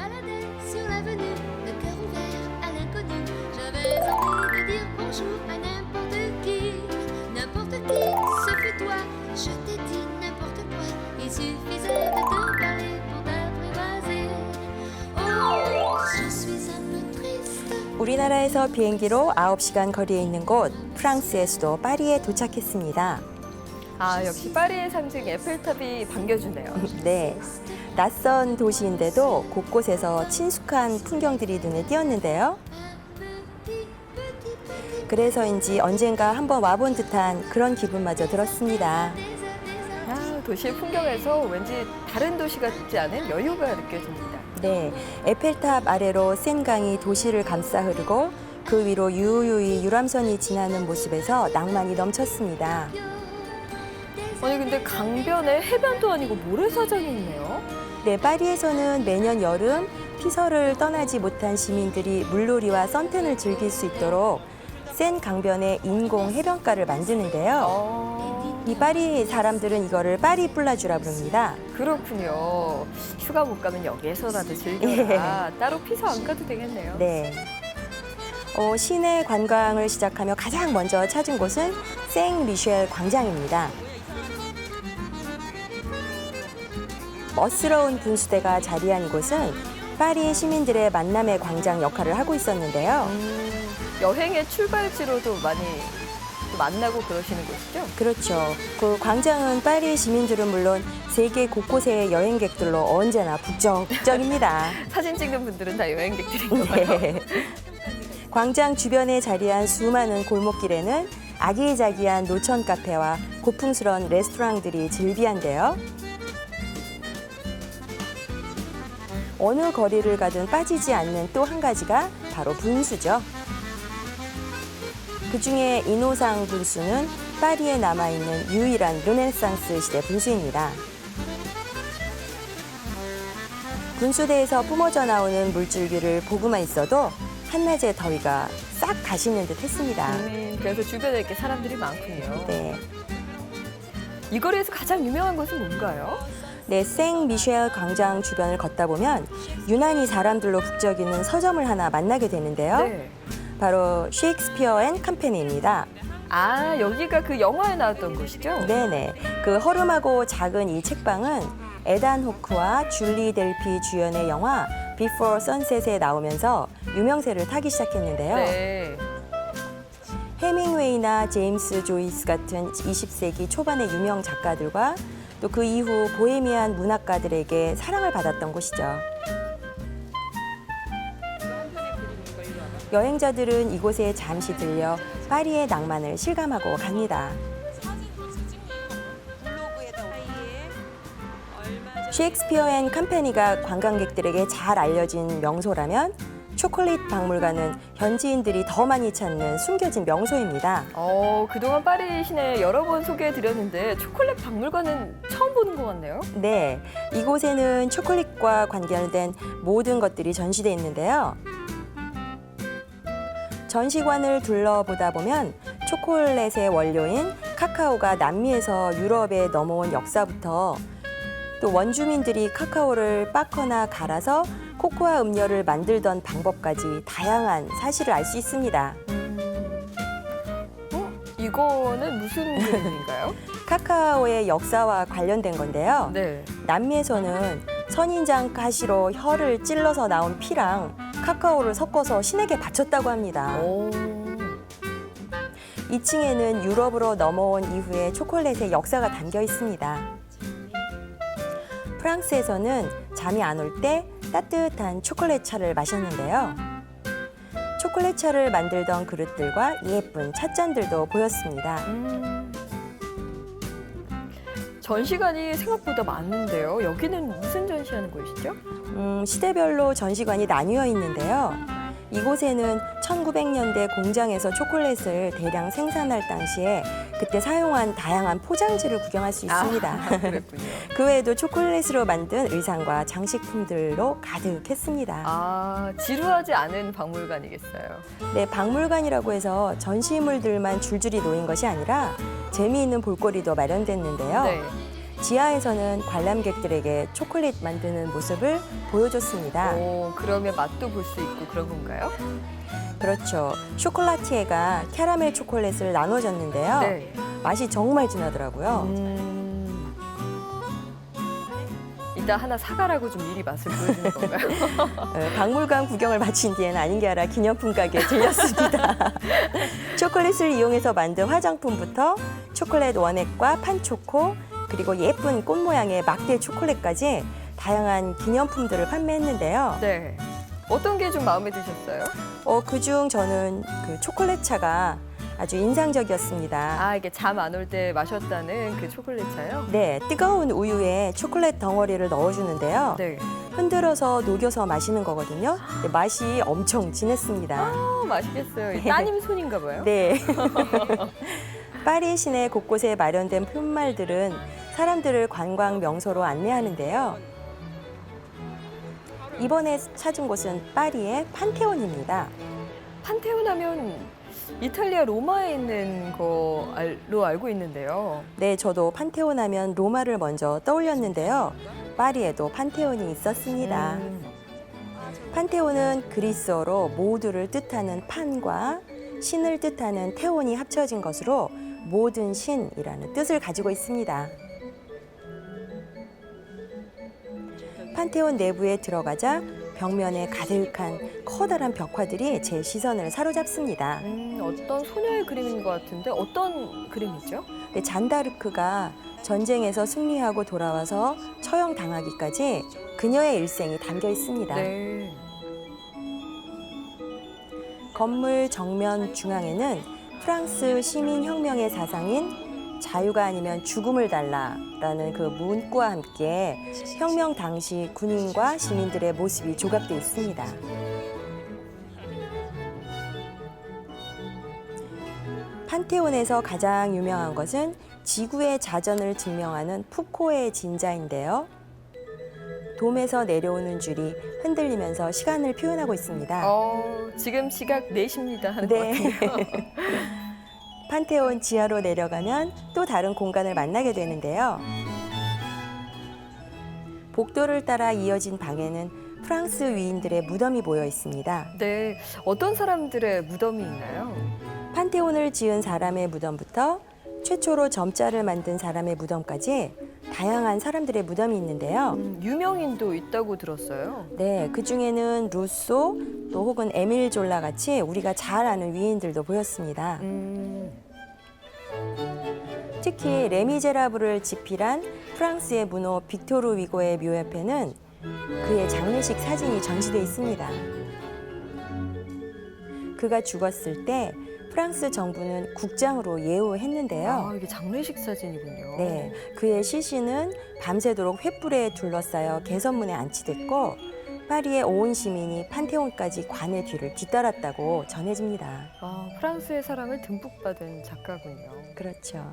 baladais sur l'avenue, le cœur ouvert à l'inconnu. J'avais envie de dire bonjour à n'importe qui, ce fut toi. Je t'ai dit n'importe quoi, il suffisait de te parler pour t'apprivoiser. Oh, je suis un peu triste. 우리나라에서 비행기로 9시간 거리에 있는 곳, 프랑스의 수도 파리에 도착했습니다. 아, 역시 파리의 상징 에펠탑이 반겨주네요. 네, 낯선 도시인데도 곳곳에서 친숙한 풍경들이 눈에 띄었는데요. 그래서인지 언젠가 한번 와본 듯한 그런 기분마저 들었습니다. 아, 도시의 풍경에서 왠지 다른 도시 같지 않은 여유가 느껴집니다. 네, 에펠탑 아래로 센강이 도시를 감싸 흐르고 그 위로 유유히 유람선이 지나는 모습에서 낭만이 넘쳤습니다. 아니, 근데 강변에 해변도 아니고 모래사장이 있네요. 네, 파리에서는 매년 여름 피서를 떠나지 못한 시민들이 물놀이와 선탠을 즐길 수 있도록 센 강변에 인공 해변가를 만드는데요. 이 파리 사람들은 이거를 파리 플라주라 부릅니다. 그렇군요. 휴가 못 가면 여기에서라도 즐겨라. 따로 피서 안 가도 되겠네요. 네. 시내 관광을 시작하며 가장 먼저 찾은 곳은 생미셸 광장입니다. 멋스러운 분수대가 자리한 이곳은 파리 시민들의 만남의 광장 역할을 하고 있었는데요. 여행의 출발지로도 많이 또 만나고 그러시는 곳이죠? 그렇죠. 그 광장은 파리 시민들은 물론 세계 곳곳의 여행객들로 언제나 북적북적입니다. 사진 찍는 분들은 다 여행객들인 것 같아요. 네. 광장 주변에 자리한 수많은 골목길에는 아기자기한 노천 카페와 고풍스러운 레스토랑들이 즐비한데요. 어느 거리를 가든 빠지지 않는 또 한 가지가 바로 분수죠. 그중에 인호상 분수는 파리에 남아있는 유일한 르네상스 시대 분수입니다. 분수대에서 뿜어져 나오는 물줄기를 보고만 있어도 한낮의 더위가 싹 가시는 듯 했습니다. 그래서 주변에 이렇게 사람들이 많군요. 네. 이 거리에서 가장 유명한 곳은 뭔가요? 네, 생미셸 광장 주변을 걷다 보면 유난히 사람들로 북적이는 서점을 하나 만나게 되는데요. 네. 바로 셰익스피어 앤 컴퍼니입니다. 아, 여기가 그 영화에 나왔던 곳이죠? 네네. 그 허름하고 작은 이 책방은 에단 호크와 줄리 델피 주연의 영화 비포 선셋에 나오면서 유명세를 타기 시작했는데요. 네. 해밍웨이나 제임스 조이스 같은 20세기 초반의 유명 작가들과 또 그 이후 보헤미안 문학가들에게 사랑을 받았던 곳이죠. 여행자들은 이곳에 잠시 들려 파리의 낭만을 실감하고 갑니다. 셰익스피어 앤 컴퍼니가 관광객들에게 잘 알려진 명소라면 초콜릿 박물관은 현지인들이 더 많이 찾는 숨겨진 명소입니다. 그동안 파리 시내 여러 번 소개해드렸는데 초콜릿 박물관은 처음 보는 것 같네요. 네, 이곳에는 초콜릿과 관련된 모든 것들이 전시돼 있는데요. 전시관을 둘러보다 보면 초콜릿의 원료인 카카오가 남미에서 유럽에 넘어온 역사부터 또 원주민들이 카카오를 빻거나 갈아서 코코아 음료를 만들던 방법까지 다양한 사실을 알 수 있습니다. 이거는 무슨 그림인가요? 카카오의 역사와 관련된 건데요. 네. 남미에서는 선인장 가시로 혀를 찔러서 나온 피랑 카카오를 섞어서 신에게 바쳤다고 합니다. 2층에는 유럽으로 넘어온 이후에 초콜릿의 역사가 담겨 있습니다. 프랑스에서는 잠이 안 올 때 따뜻한 초콜릿 차를 마셨는데요. 초콜릿 차를 만들던 그릇들과 예쁜 찻잔들도 보였습니다. 전시관이 생각보다 많은데요. 여기는 무슨 전시하는 곳이죠? 시대별로 전시관이 나뉘어 있는데요. 이곳에는 1900년대 공장에서 초콜릿을 대량 생산할 당시에 그때 사용한 다양한 포장지를 구경할 수 있습니다. 그랬군요. 그 외에도 초콜릿으로 만든 의상과 장식품들로 가득했습니다. 지루하지 않은 박물관이겠어요. 네, 박물관이라고 해서 전시물들만 줄줄이 놓인 것이 아니라 재미있는 볼거리도 마련됐는데요. 네. 지하에서는 관람객들에게 초콜릿 만드는 모습을 보여줬습니다. 오, 그러면 맛도 볼 수 있고 그런 건가요? 그렇죠. 쇼콜라티에가 캐러멜 초콜릿을 나눠줬는데요. 네. 맛이 정말 진하더라고요. 이따 하나 사가라고 좀 미리 맛을 보여주는 건가요? 박물관 구경을 마친 뒤에는 아닌 게 아니라 기념품 가게에 들렸습니다. 초콜릿을 이용해서 만든 화장품부터 초콜릿 원액과 판초코, 그리고 예쁜 꽃 모양의 막대 초콜릿까지 다양한 기념품들을 판매했는데요. 네. 어떤 게 좀 마음에 드셨어요? 그중 저는 그 초콜릿 차가 아주 인상적이었습니다. 아, 이게 잠 안 올 때 마셨다는 그 초콜릿 차요? 네, 뜨거운 우유에 초콜릿 덩어리를 넣어주는데요. 네. 흔들어서 녹여서 마시는 거거든요. 네, 맛이 엄청 진했습니다. 맛있겠어요. 이 따님 손인가 봐요. 네. 파리 시내 곳곳에 마련된 푯말들은 사람들을 관광 명소로 안내하는데요. 이번에 찾은 곳은 파리의 판테온입니다. 판테온 하면 이탈리아 로마에 있는 거로 알고 있는데요. 네, 저도 판테온 하면 로마를 먼저 떠올렸는데요. 파리에도 판테온이 있었습니다. 판테온은 그리스어로 모두를 뜻하는 판과 신을 뜻하는 테온이 합쳐진 것으로 모든 신이라는 뜻을 가지고 있습니다. 판테온 내부에 들어가자 벽면에 가득한 커다란 벽화들이 제 시선을 사로잡습니다. 어떤 소녀의 그림인 것 같은데 어떤 그림이죠? 네, 잔다르크가 전쟁에서 승리하고 돌아와서 처형당하기까지 그녀의 일생이 담겨 있습니다. 네. 건물 정면 중앙에는 프랑스 시민혁명의 사상인 자유가 아니면 죽음을 달라라는 그 문구와 함께 혁명 당시 군인과 시민들의 모습이 조각되어 있습니다. 판테온에서 가장 유명한 것은 지구의 자전을 증명하는 푸코의 진자인데요. 돔에서 내려오는 줄이 흔들리면서 시간을 표현하고 있습니다. 지금 시각 4시입니다 하는 네. 것 같은데요. 판테온 지하로 내려가면 또 다른 공간을 만나게 되는데요. 복도를 따라 이어진 방에는 프랑스 위인들의 무덤이 모여 있습니다. 네. 어떤 사람들의 무덤이 있나요? 판테온을 지은 사람의 무덤부터 최초로 점자를 만든 사람의 무덤까지 다양한 사람들의 무덤이 있는데요. 유명인도 있다고 들었어요. 네, 그 중에는 루소 또 혹은 에밀 졸라 같이 우리가 잘 아는 위인들도 보였습니다. 특히 레미제라블을 집필한 프랑스의 문호 빅토르 위고의 묘 옆에는 그의 장례식 사진이 전시돼 있습니다. 그가 죽었을 때 프랑스 정부는 국장으로 예우했는데요. 이게 장례식 사진이군요. 네, 그의 시신은 밤새도록 횃불에 둘러싸여 개선문에 안치됐고 파리의 온 시민이 판테온까지 관의 뒤를 뒤따랐다고 전해집니다. 프랑스의 사랑을 듬뿍 받은 작가군요. 그렇죠.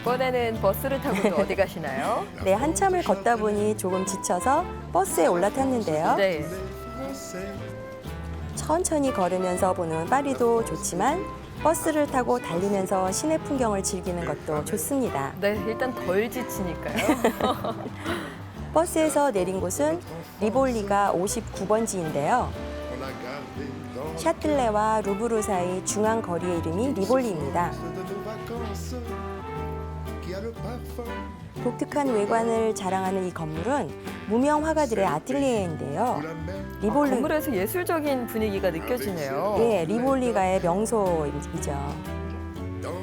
이번에는 버스를 타고 또 어디 가시나요? 네, 한참을 걷다 보니 조금 지쳐서 버스에 올라탔는데요. 네. 천천히 걸으면서 보는 파리도 좋지만 버스를 타고 달리면서 시내 풍경을 즐기는 것도 좋습니다. 네, 일단 덜 지치니까요. 버스에서 내린 곳은 리볼리가 59번지인데요. 샤틀레와 루브르 사이 중앙 거리의 이름이 리볼리입니다. 독특한 외관을 자랑하는 이 건물은 무명 화가들의 아틀리에인데요. 건물에서 예술적인 분위기가 느껴지네요. 예, 리볼리가의 명소이죠.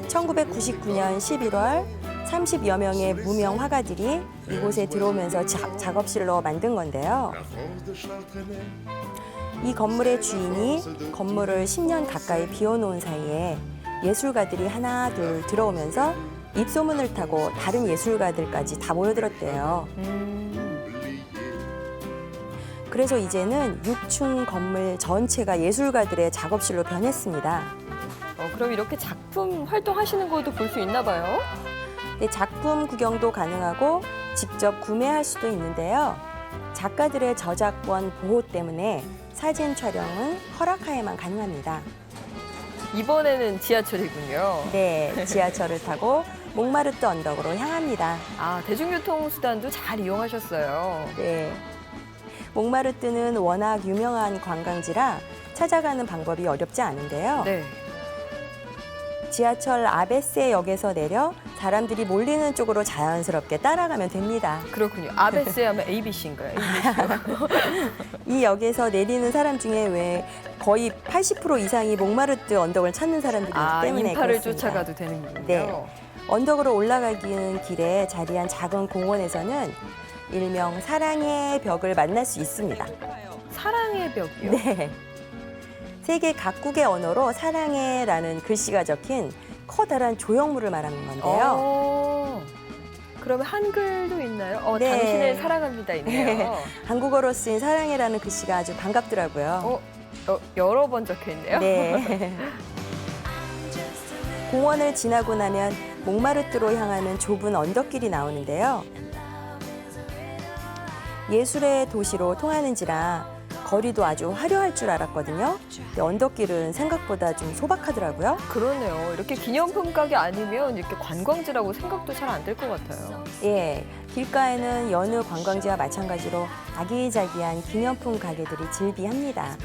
1999년 11월 30여 명의 무명 화가들이 이곳에 들어오면서 작업실로 만든 건데요. 이 건물의 주인이 건물을 10년 가까이 비워놓은 사이에 예술가들이 하나 둘 들어오면서 입소문을 타고 다른 예술가들까지 다 모여들었대요. 그래서 이제는 6층 건물 전체가 예술가들의 작업실로 변했습니다. 그럼 이렇게 작품 활동하시는 것도 볼 수 있나 봐요? 네, 작품 구경도 가능하고 직접 구매할 수도 있는데요. 작가들의 저작권 보호 때문에 사진 촬영은 허락하에만 가능합니다. 이번에는 지하철이군요. 네, 지하철을 타고 몽마르트 언덕으로 향합니다. 아, 대중교통 수단도 잘 이용하셨어요. 네. 몽마르트는 워낙 유명한 관광지라 찾아가는 방법이 어렵지 않은데요. 네. 지하철 아베세 역에서 내려 사람들이 몰리는 쪽으로 자연스럽게 따라가면 됩니다. 그렇군요. 아베스 하면 ABC인가요? 이 역에서 내리는 사람 중에 왜 거의 80% 이상이 몽마르트 언덕을 찾는 사람들이기 때문에 인파를 그렇습니다. 쫓아가도 되는군요. 네. 언덕으로 올라가기는 길에 자리한 작은 공원에서는 일명 사랑의 벽을 만날 수 있습니다. 사랑의 벽이요? 네. 세계 각국의 언어로 사랑해라는 글씨가 적힌 커다란 조형물을 말하는 건데요. 그러면 한글도 있나요? 네. 당신을 사랑합니다 있네요. 한국어로 쓰인 사랑해라는 글씨가 아주 반갑더라고요. 여러 번 적혀 있네요. 네. 공원을 지나고 나면 몽마르트로 향하는 좁은 언덕길이 나오는데요. 예술의 도시로 통하는지라 거리도 아주 화려할 줄 알았거든요. 근데 언덕길은 생각보다 좀 소박하더라고요. 그러네요. 이렇게 기념품 가게 아니면 이렇게 관광지라고 생각도 잘 안 될 것 같아요. 예, 길가에는 여느 관광지와 마찬가지로 아기자기한 기념품 가게들이 즐비합니다.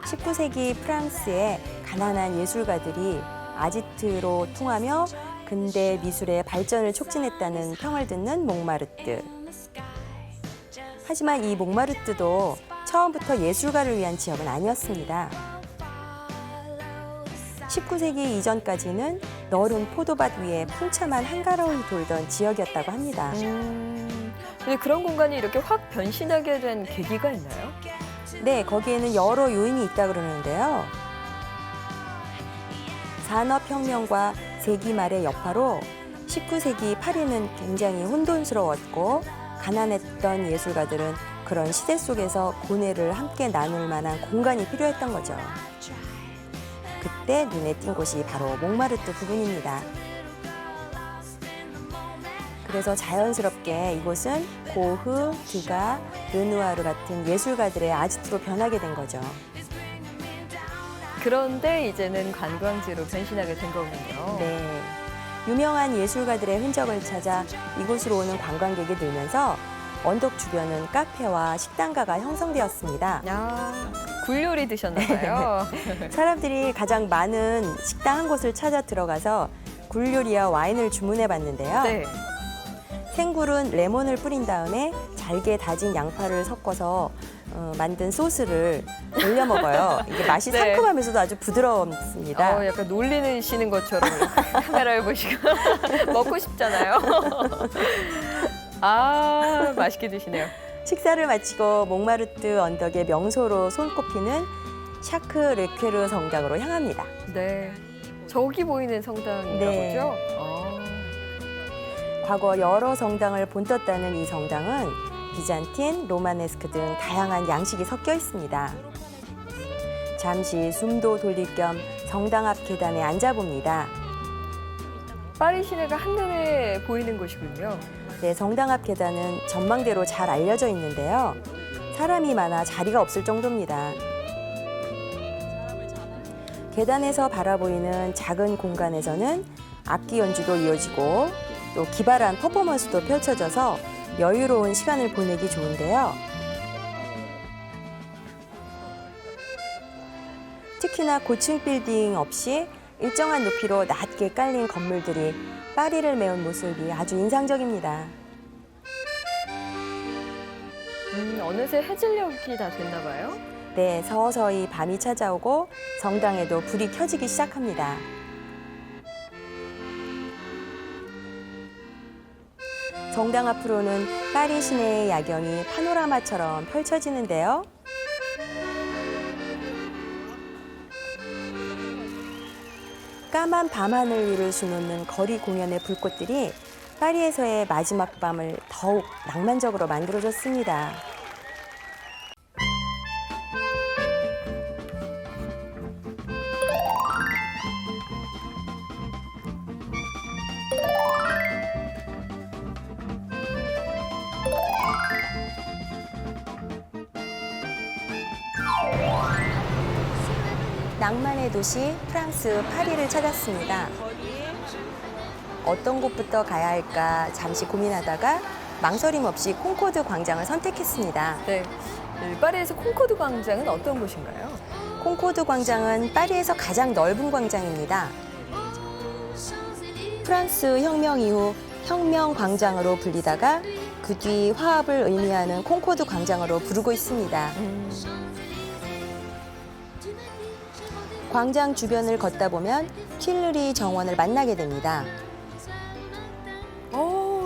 19세기 프랑스의 가난한 예술가들이 아지트로 통하며 근대 미술의 발전을 촉진했다는 평을 듣는 몽마르트. 하지만 이 몽마르트도 처음부터 예술가를 위한 지역은 아니었습니다. 19세기 이전까지는 넓은 포도밭 위에 풍차만 한가로이 돌던 지역이었다고 합니다. 근데 그런 공간이 이렇게 확 변신하게 된 계기가 있나요? 네, 거기에는 여러 요인이 있다 그러는데요. 산업혁명과 세기 말의 여파로 19세기 파리는 굉장히 혼돈스러웠고 가난했던 예술가들은 그런 시대 속에서 고뇌를 함께 나눌 만한 공간이 필요했던 거죠. 그때 눈에 띈 곳이 바로 몽마르트 부근입니다. 그래서 자연스럽게 이곳은 고흐, 드가, 르누아르 같은 예술가들의 아지트로 변하게 된 거죠. 그런데 이제는 관광지로 변신하게 된 거군요. 네. 유명한 예술가들의 흔적을 찾아 이곳으로 오는 관광객이 늘면서 언덕 주변은 카페와 식당가가 형성되었습니다. 굴요리 드셨나 봐요. 사람들이 가장 많은 식당 한 곳을 찾아 들어가서 굴 요리와 와인을 주문해 봤는데요. 네. 생굴은 레몬을 뿌린 다음에 잘게 다진 양파를 섞어서 만든 소스를 올려 먹어요. 이게 맛이 네. 상큼하면서도 아주 부드럽습니다. 약간 놀리시는 것처럼 카메라를 보시고 먹고 싶잖아요. 아, 맛있게 드시네요. 식사를 마치고 몽마르트 언덕의 명소로 손꼽히는 샤크 르케르 성당으로 향합니다. 네. 저기 보이는 성당인가 네. 보죠? 과거 여러 성당을 본떴다는 이 성당은 비잔틴, 로마네스크 등 다양한 양식이 섞여 있습니다. 잠시 숨도 돌릴 겸 성당 앞 계단에 앉아봅니다. 파리 시내가 한눈에 보이는 곳이군요. 네, 성당 앞 계단은 전망대로 잘 알려져 있는데요. 사람이 많아 자리가 없을 정도입니다. 계단에서 바라보이는 작은 공간에서는 악기 연주도 이어지고 또 기발한 퍼포먼스도 펼쳐져서 여유로운 시간을 보내기 좋은데요. 특히나 고층 빌딩 없이 일정한 높이로 낮게 깔린 건물들이 파리를 메운 모습이 아주 인상적입니다. 어느새 해질녘이 다 됐나 봐요. 네, 서서히 밤이 찾아오고 성당에도 불이 켜지기 시작합니다. 성당 앞으로는 파리 시내의 야경이 파노라마처럼 펼쳐지는데요. 까만 밤하늘 위를 수놓는 거리 공연의 불꽃들이 파리에서의 마지막 밤을 더욱 낭만적으로 만들어줬습니다. 낭만의 도시 프랑스 파리를 찾았습니다. 어떤 곳부터 가야 할까 잠시 고민하다가 망설임 없이 콩코드 광장을 선택했습니다. 네. 파리에서 콩코드 광장은 어떤 곳인가요? 콩코드 광장은 파리에서 가장 넓은 광장입니다. 프랑스 혁명 이후 혁명 광장으로 불리다가 그 뒤 화합을 의미하는 콩코드 광장으로 부르고 있습니다. 광장 주변을 걷다 보면 튠르리 정원을 만나게 됩니다.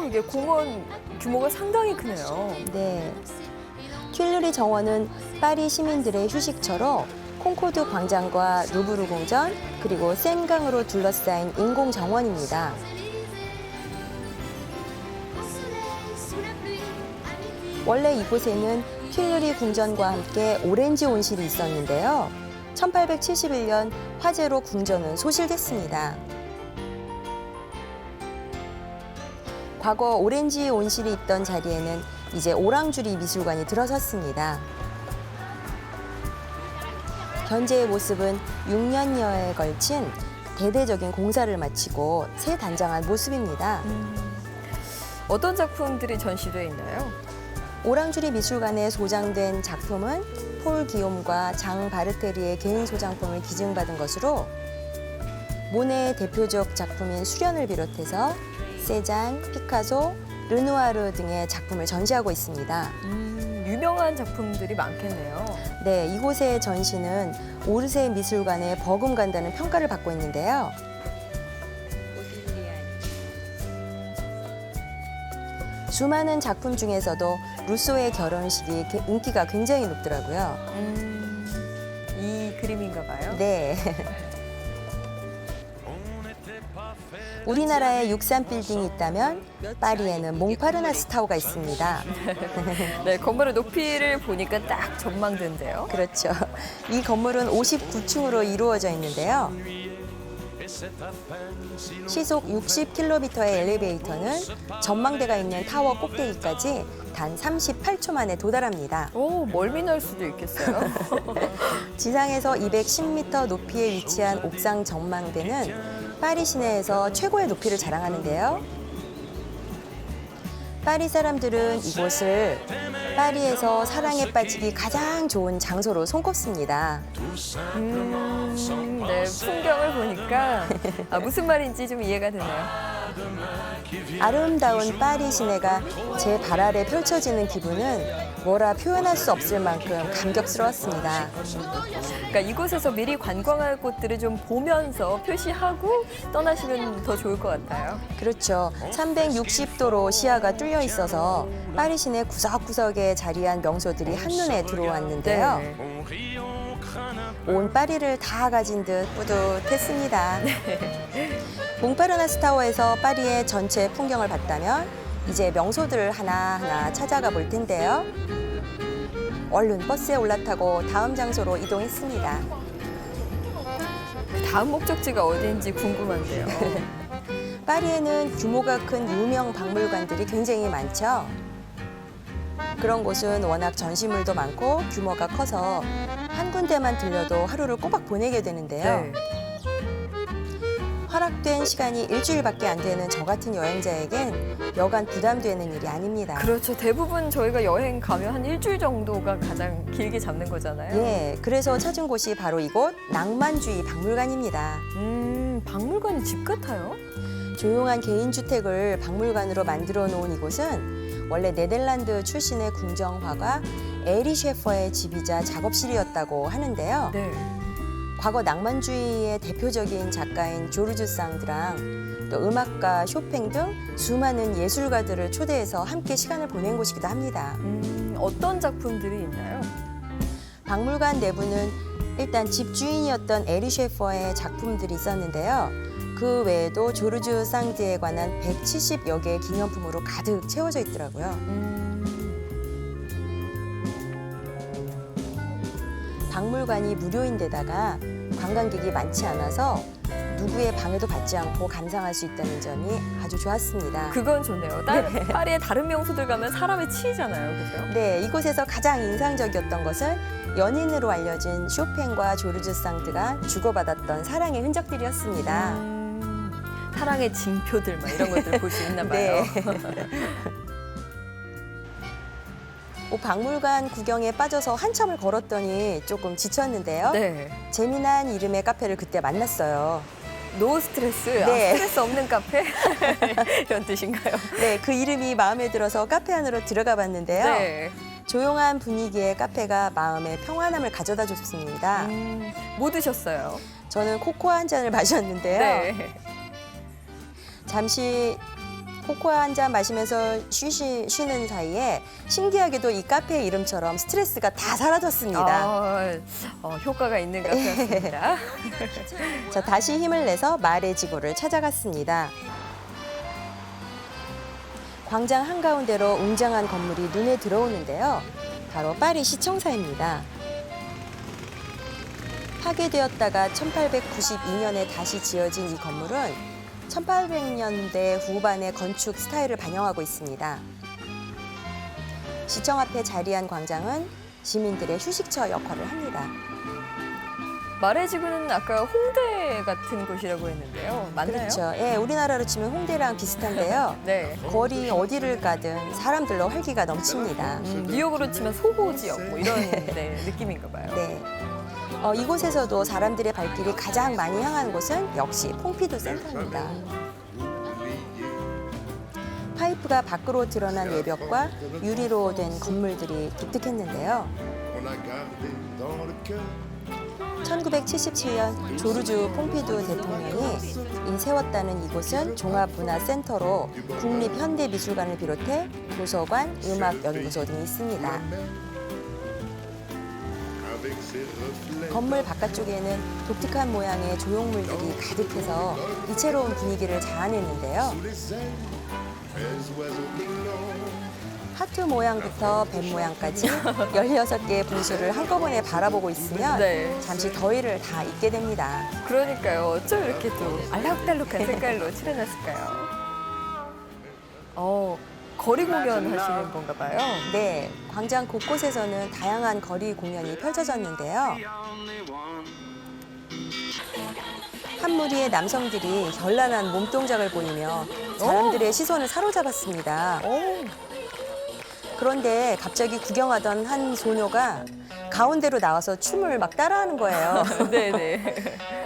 이게 공원 규모가 상당히 크네요. 네. 튠르리 정원은 파리 시민들의 휴식처로 콩코드 광장과 루브르 궁전 그리고 센강으로 둘러싸인 인공 정원입니다. 원래 이곳에는 튠르리 궁전과 함께 오렌지 온실이 있었는데요. 1871년 화재로 궁전은 소실됐습니다. 과거 오렌지 온실이 있던 자리에는 이제 오랑주리 미술관이 들어섰습니다. 현재의 모습은 6년여에 걸친 대대적인 공사를 마치고 새 단장한 모습입니다. 어떤 작품들이 전시되어 있나요? 오랑주리 미술관에 소장된 작품은 폴 기욤과 장 바르테리의 개인 소장품을 기증받은 것으로 모네의 대표적 작품인 수련을 비롯해서 세잔, 피카소, 르누아르 등의 작품을 전시하고 있습니다. 유명한 작품들이 많겠네요. 네, 이곳의 전시는 오르세 미술관에 버금간다는 평가를 받고 있는데요. 수많은 작품 중에서도 루소의 결혼식이 인기가 굉장히 높더라고요. 이 그림인가 봐요. 네. 우리나라에 63빌딩이 있다면 파리에는 몽파르나스 타워가 있습니다. 네, 건물의 높이를 보니까 딱 전망대인데요. 그렇죠. 이 건물은 59층으로 이루어져 있는데요. 시속 60km의 엘리베이터는 전망대가 있는 타워 꼭대기까지 단 38초 만에 도달합니다. 오, 멀미 날 수도 있겠어요. 지상에서 210m 높이에 위치한 옥상 전망대는 파리 시내에서 최고의 높이를 자랑하는데요. 파리 사람들은 이곳을 파리에서 사랑에 빠지기 가장 좋은 장소로 손꼽습니다. 네, 풍경을 보니까 무슨 말인지 좀 이해가 되네요. 아름다운 파리 시내가 제 발 아래 펼쳐지는 기분은 뭐라 표현할 수 없을 만큼 감격스러웠습니다. 그러니까 이곳에서 미리 관광할 곳들을 좀 보면서 표시하고 떠나시면 더 좋을 것 같아요. 그렇죠. 360도로 시야가 뚫려 있어서 파리 시내 구석구석에 자리한 명소들이 한눈에 들어왔는데요. 온 파리를 다 가진 듯 뿌듯했습니다. 몽파르나스 타워에서 파리의 전체 풍경을 봤다면 이제 명소들을 하나하나 찾아가 볼 텐데요. 얼른 버스에 올라타고 다음 장소로 이동했습니다. 다음 목적지가 어디인지 궁금한데요. 파리에는 규모가 큰 유명 박물관들이 굉장히 많죠. 그런 곳은 워낙 전시물도 많고 규모가 커서 한 군데만 들려도 하루를 꼬박 보내게 되는데요. 네. 허락된 시간이 일주일밖에 안 되는 저 같은 여행자에겐 여간 부담되는 일이 아닙니다. 그렇죠. 대부분 저희가 여행 가면 한 일주일 정도가 가장 길게 잡는 거잖아요. 예, 그래서 찾은 곳이 바로 이곳 낭만주의 박물관입니다. 박물관이 집 같아요. 조용한 개인주택을 박물관으로 만들어 놓은 이곳은 원래 네덜란드 출신의 궁정화가 에리 셰퍼의 집이자 작업실이었다고 하는데요. 네. 과거 낭만주의의 대표적인 작가인 조르주 상드랑 또 음악가 쇼팽 등 수많은 예술가들을 초대해서 함께 시간을 보낸 곳이기도 합니다. 어떤 작품들이 있나요? 박물관 내부는 일단 집주인이었던 에리 셰퍼의 작품들이 있었는데요. 그 외에도 조르주 상드에 관한 170여 개의 기념품으로 가득 채워져 있더라고요. 박물관이 무료인데다가 관광객이 많지 않아서 누구의 방해도 받지 않고 감상할 수 있다는 점이 아주 좋았습니다. 그건 좋네요. 파리의 다른 명소들 가면 사람에 치이잖아요. 그죠? 네, 이곳에서 가장 인상적이었던 것은 연인으로 알려진 쇼팽과 조르주 상드가 주고받았던 사랑의 흔적들이었습니다. 사랑의 징표들 막 이런 것들 볼 수 있나 봐요. 네. 박물관 구경에 빠져서 한참을 걸었더니 조금 지쳤는데요. 네. 재미난 이름의 카페를 그때 만났어요. 노 스트레스? 네. 아, 스트레스 없는 카페? 이런 뜻인가요? 네, 그 이름이 마음에 들어서 카페 안으로 들어가 봤는데요. 네. 조용한 분위기의 카페가 마음의 평안함을 가져다 줬습니다. 뭐 드셨어요? 저는 코코아 한 잔을 마셨는데요. 네. 잠시 코코아 한 잔 마시면서 쉬는 사이에 신기하게도 이 카페 이름처럼 스트레스가 다 사라졌습니다. 효과가 있는 카페였습니다. 자, 다시 힘을 내서 말의 지구를 찾아갔습니다. 광장 한가운데로 웅장한 건물이 눈에 들어오는데요. 바로 파리 시청사입니다. 파괴되었다가 1892년에 다시 지어진 이 건물은 1800년대 후반의 건축 스타일을 반영하고 있습니다. 시청 앞에 자리한 광장은 시민들의 휴식처 역할을 합니다. 말의 지구는 아까 홍대 같은 곳이라고 했는데요. 맞나요? 그렇죠. 예, 우리나라로 치면 홍대랑 비슷한데요. 네. 거리 어디를 가든 사람들로 활기가 넘칩니다. 뉴욕으로 치면 소호 지역 뭐 이런 네, 느낌인가 봐요. 네. 이곳에서도 사람들의 발길이 가장 많이 향한 곳은 역시 퐁피두 센터입니다. 파이프가 밖으로 드러난 외벽과 유리로 된 건물들이 독특했는데요. 1977년 조르주 퐁피두 대통령이 세웠다는 이곳은 종합문화센터로 국립현대미술관을 비롯해 도서관, 음악연구소 등이 있습니다. 건물 바깥쪽에는 독특한 모양의 조형물들이 가득해서 이채로운 분위기를 자아내는데요. 하트 모양부터 뱀 모양까지 16개의 분수를 한꺼번에 바라보고 있으면 네. 잠시 더위를 다 잊게 됩니다. 그러니까요. 어쩜 이렇게 또 알록달록한 색깔로 칠해놨을까요? 거리 공연 하시는 건가 봐요. 네, 광장 곳곳에서는 다양한 거리 공연이 펼쳐졌는데요. 한 무리의 남성들이 현란한 몸동작을 보이며 사람들의 시선을 사로잡았습니다. 그런데 갑자기 구경하던 한 소녀가 가운데로 나와서 춤을 막 따라하는 거예요. 네네.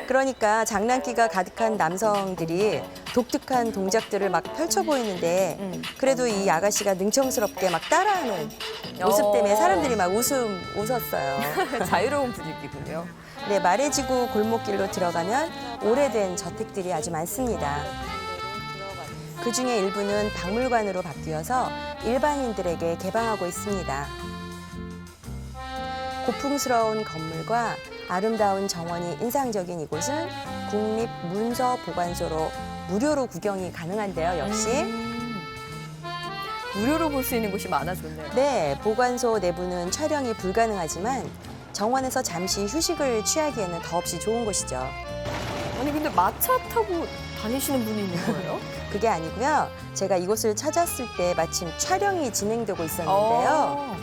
그러니까 장난기가 가득한 남성들이 독특한 동작들을 막 펼쳐 보이는데 그래도 이 아가씨가 능청스럽게 막 따라하는 모습 때문에 사람들이 막 웃었어요. 자유로운 분위기군요. 네, 말의 지구 골목길로 들어가면 오래된 저택들이 아주 많습니다. 그중에 일부는 박물관으로 바뀌어서 일반인들에게 개방하고 있습니다. 고풍스러운 건물과 아름다운 정원이 인상적인 이곳은 국립문서보관소로 무료로 구경이 가능한데요, 역시. 무료로 볼 수 있는 곳이 많아졌네요. 네, 보관소 내부는 촬영이 불가능하지만 정원에서 잠시 휴식을 취하기에는 더없이 좋은 곳이죠. 아니 근데 마차 타고 다니시는 분이 있는 거예요? 그게 아니고요. 제가 이곳을 찾았을 때 마침 촬영이 진행되고 있었는데요.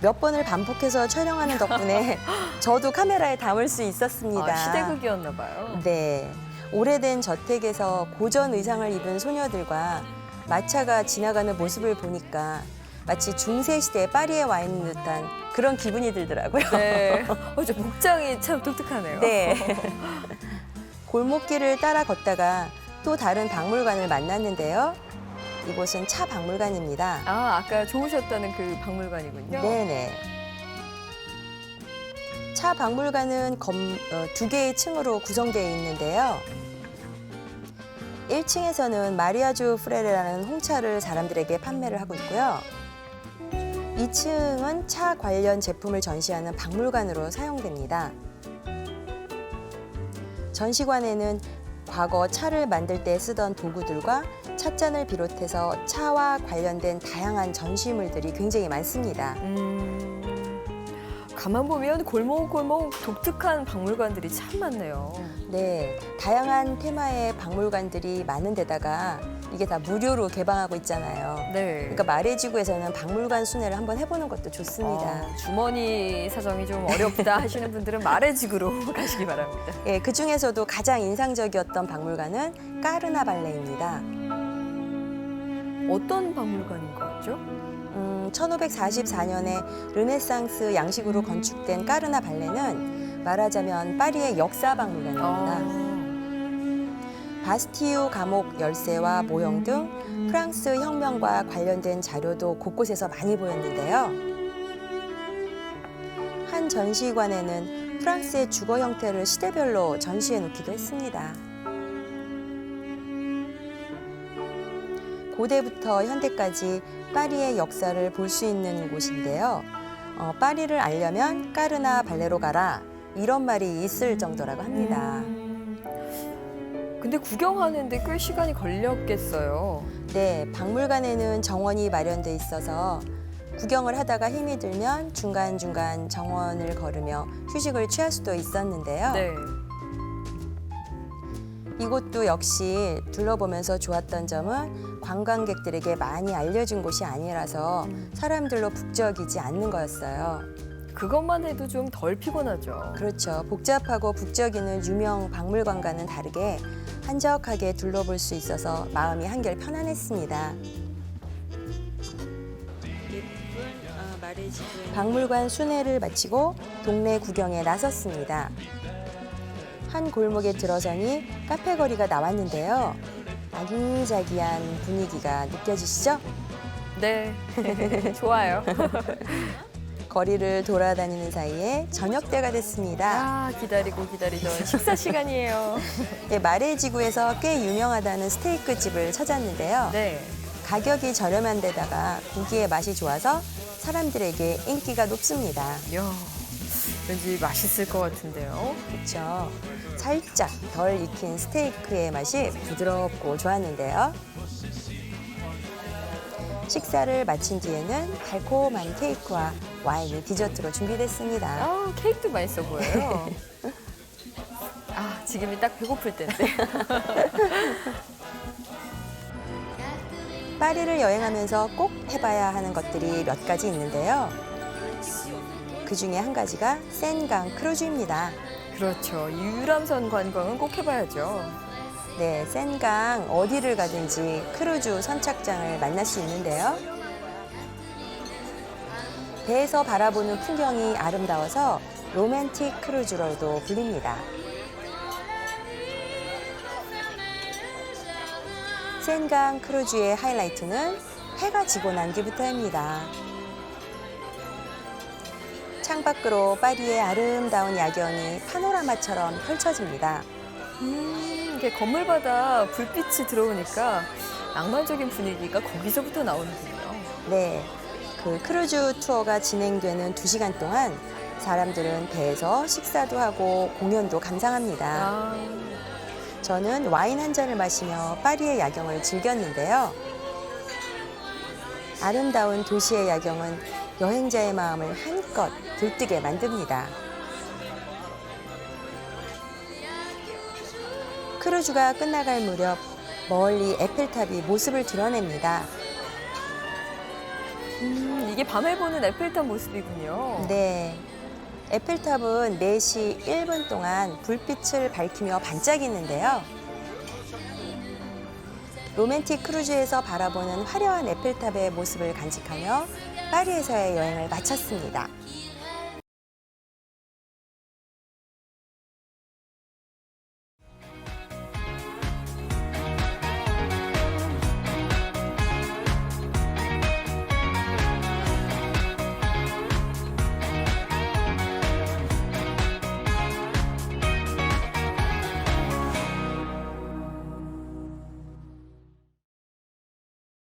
몇 번을 반복해서 촬영하는 덕분에 저도 카메라에 담을 수 있었습니다. 시대극이었나 봐요. 네. 오래된 저택에서 고전 의상을 입은 소녀들과 마차가 지나가는 모습을 보니까 마치 중세시대 파리에 와 있는 듯한 그런 기분이 들더라고요. 네. 저 복장이 참 독특하네요. 네. 골목길을 따라 걷다가 또 다른 박물관을 만났는데요. 이곳은 차 박물관입니다. 아까 좋으셨다는 그 박물관이군요. 네네. 차 박물관은 두 개의 층으로 구성되어 있는데요. 1층에서는 마리아주 프레레라는 홍차를 사람들에게 판매를 하고 있고요. 2층은 차 관련 제품을 전시하는 박물관으로 사용됩니다. 전시관에는 과거 차를 만들 때 쓰던 도구들과 찻잔을 비롯해서 차와 관련된 다양한 전시물들이 굉장히 많습니다. 가만 보면 골목골목 독특한 박물관들이 참 많네요. 네, 다양한 테마의 박물관들이 많은 데다가 이게 다 무료로 개방하고 있잖아요. 네. 그러니까 마레지구에서는 박물관 순회를 한번 해보는 것도 좋습니다. 주머니 사정이 좀 어렵다 하시는 분들은 마레지구로 가시기 바랍니다. 예, 그 중에서도 가장 인상적이었던 박물관은 까르나 발레입니다. 어떤 박물관인 것 같죠? 1544년에 르네상스 양식으로 건축된 까르나 발레는 말하자면 파리의 역사 박물관입니다. 바스티유 감옥 열쇠와 모형 등 프랑스 혁명과 관련된 자료도 곳곳에서 많이 보였는데요. 한 전시관에는 프랑스의 주거 형태를 시대별로 전시해 놓기도 했습니다. 고대부터 현대까지 파리의 역사를 볼 수 있는 곳인데요. 파리를 알려면 까르나 발레로 가라, 이런 말이 있을 정도라고 합니다. 근데 구경하는데 꽤 시간이 걸렸겠어요. 네, 박물관에는 정원이 마련돼 있어서 구경을 하다가 힘이 들면 중간중간 정원을 걸으며 휴식을 취할 수도 있었는데요. 네. 이곳도 역시 둘러보면서 좋았던 점은 관광객들에게 많이 알려진 곳이 아니라서 사람들로 북적이지 않는 거였어요. 그것만 해도 좀 덜 피곤하죠. 그렇죠. 복잡하고 북적이는 유명 박물관과는 다르게 한적하게 둘러볼 수 있어서 마음이 한결 편안했습니다. 박물관 순회를 마치고 동네 구경에 나섰습니다. 한 골목에 들어서니 카페 거리가 나왔는데요. 아기자기한 분위기가 느껴지시죠? 네, 좋아요. 거리를 돌아다니는 사이에 저녁 때가 됐습니다. 아, 기다리고 기다리던 식사 시간이에요. 예, 마레지구에서 꽤 유명하다는 스테이크 집을 찾았는데요. 네. 가격이 저렴한 데다가 고기의 맛이 좋아서 사람들에게 인기가 높습니다. 이야, 왠지 맛있을 것 같은데요. 그렇죠. 살짝 덜 익힌 스테이크의 맛이 부드럽고 좋았는데요. 식사를 마친 뒤에는 달콤한 케이크와 와인이 디저트로 준비됐습니다. 아, 케이크도 맛있어 보여요. 아, 지금이 딱 배고플 때인데. 파리를 여행하면서 꼭 해봐야 하는 것들이 몇 가지 있는데요. 그 중에 한 가지가 센강 크루즈입니다. 그렇죠. 유람선 관광은 꼭 해봐야죠. 네, 센강 어디를 가든지 크루즈 선착장을 만날 수 있는데요. 배에서 바라보는 풍경이 아름다워서 로맨틱 크루즈로도 불립니다. 센강 크루즈의 하이라이트는 해가 지고 난 뒤부터입니다. 창밖으로 파리의 아름다운 야경이 파노라마처럼 펼쳐집니다. 이게 건물마다 불빛이 들어오니까 낭만적인 분위기가 거기서부터 나오는군요. 네, 그 크루즈 투어가 진행되는 2시간 동안 사람들은 배에서 식사도 하고 공연도 감상합니다. 아, 저는 와인 한 잔을 마시며 파리의 야경을 즐겼는데요. 아름다운 도시의 야경은 여행자의 마음을 한껏 들뜨게 만듭니다. 크루즈가 끝나갈 무렵 멀리 에펠탑이 모습을 드러냅니다. 이게 밤에 보는 에펠탑 모습이군요. 네, 에펠탑은 4시 1분 동안 불빛을 밝히며 반짝이는데요. 로맨틱 크루즈에서 바라보는 화려한 에펠탑의 모습을 간직하며 파리에서의 여행을 마쳤습니다.